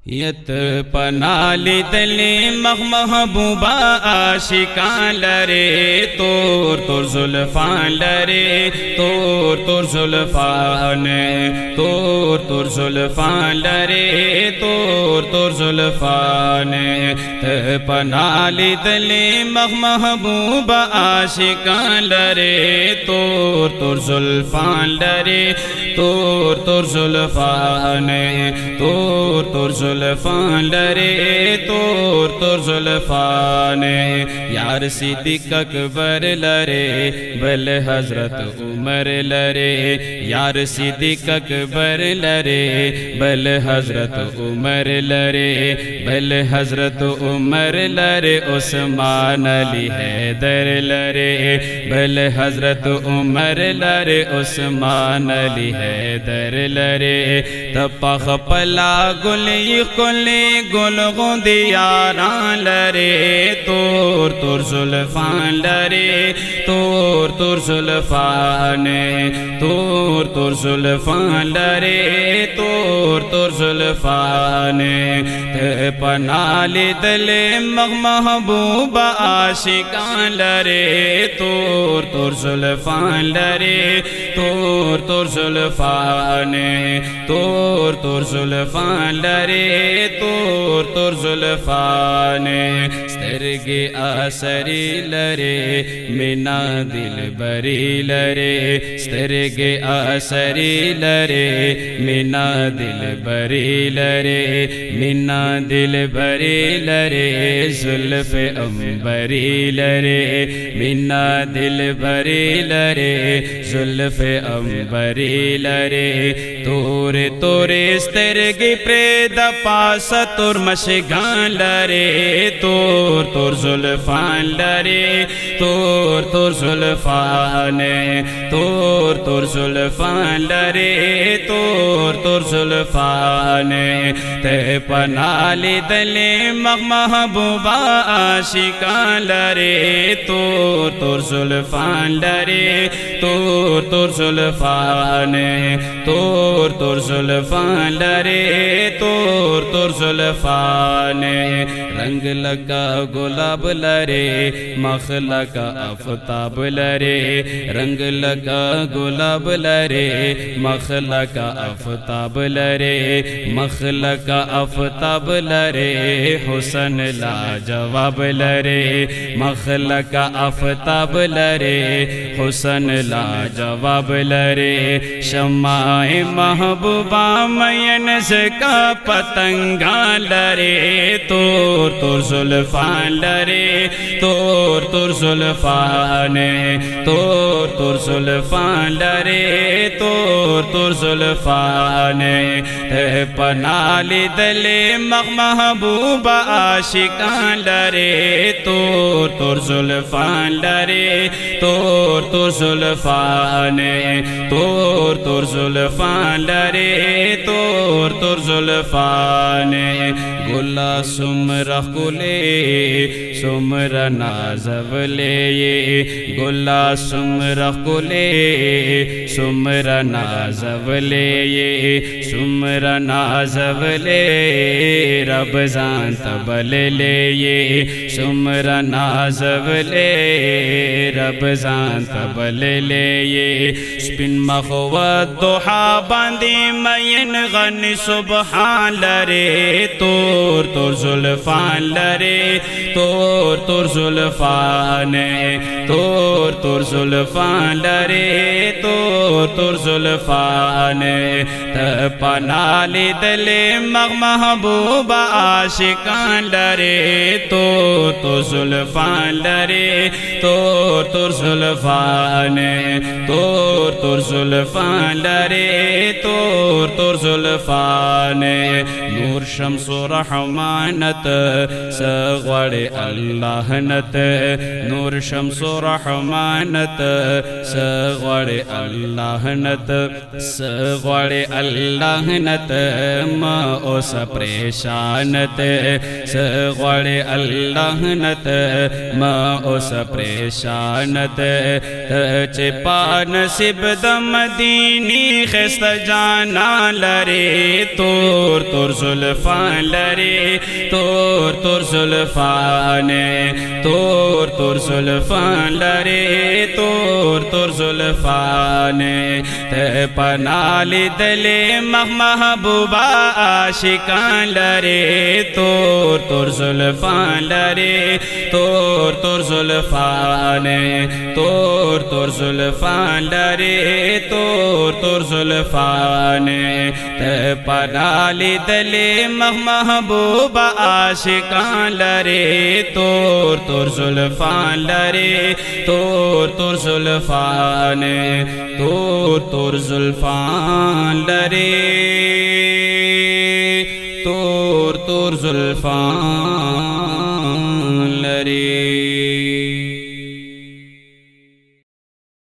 यत पनाली दले महबूबा आशिकां लरे तोर तोर जुल्फां लरे तोर जुल्फान तोर जुल्फां लरे तोर जुल्फान पनाली दले महबूबा आशिकां लरे तोर जुल्फां लरे तोर जुल्फान तोर जुल्फां लरे तोर जुल्फान यार सिद्दीक़ अकबर लरे बल हजरत उमर लरे यार सिद्दीक़ अकबर लरे बल हजरत उमर लरे बल हजरत उमर लरे उस्मान अली हैदर लरे बल हजरत उमर लरे उस्मान अली हैदर लरे तपा खपला गुली कुली गुल गुंदियारा लरे तोर जुल्फां लरे तोर जुल्फान तोर जुल्फां लरे तोर जुल्फान पनाली दले महबूबा आशिकां लरे तोर जुल्फां लरे तोर जुल्फान तोर जुल्फां लरे तोर जुल्फान स्तरगे आसरी लरे मिना दिल बरी लरे स्तरगे आसरी लरे मिना दिल बरी लरे मिना दिल बरी लरे जुल्फ अंबरी लरे मिना दिल बरी लरे जुल्फ अंबरी लरे तोरे स्तरगे प्रेद पास तुर मशगां लरे तोर जुल्फां लरे तोर जुल्फान तोर जुल्फां लरे तोर जुल्फान पनाली दले महबूबा आशिकां लरे तोर जुल्फां लरे तोर जुल्फान तोर जुल्फां लरे तोर जुल्फान रंग लगा गुलाब लरे मखला का आफताब लरे रंग लगा गुलाब लरे मखला का आफताब लरे मखला का आफताब लरे हुसन लाजवाब लरे मखला का आफताब लरे हुसन लाजवाब लरे शम्माए महबूबा मयन से का पतंगा लरे तोर जुल्फां लरे तोर जुल्फान तोर जुल्फां लरे तोर जुल्फान पनाली दले महबूबा आशिकां लरे तोर जुल्फां लरे तोर जुल्फान तोर जुल्फां लरे तोर जुल्फान गुला सुमरा कुले सुमरा नाजवले ये गुला सुमरा कुले सुमरा नाजवले ये सुमरा नाजवले रब जान तबले ले ये सुमरा नाजवले रब जान तबले ले ये स्पिन मखवा दुहा बांदी मयन गन सुबहान लरे तोर जुल्फां लरे तोर जुल्फान तोर जुल्फां लरे तोर जुल्फान पनाली दले महबूबा आशिकां लरे तोर जुल्फां लरे तोर जुल्फान तोर जुल्फां लरे तोर जुल्फान नूर शम्स रहमानत सगवड़े अल्लाहनत नूर शम्स रहमानत सगवड़े अल्लाहनत सगवड़े अल्लाहनत म ओस परेशानत सगोड़े अल्लाहनत म ओस परेशानत चिपा नसीब दम दीनी खस्त जाना लरे तोर तोर जुल्फान लरे तोर तोर जुल्फान तोर तोर जुल्फान लरे तोर तोर जुल्फान ते पनाली दले महबूबा आशिकान लरे तोर तोर जुल्फान लरे तोर तोर जुल्फान तोर तोर जुल्फान लरे तोर तोर जुल्फान ते पनाली दले महबूबा आशिकान लरे तोर तोर जुल्फान लरे तोर तोर जुल्फान तोर तोर जुल्फान लरे तोर तोर जुल्फान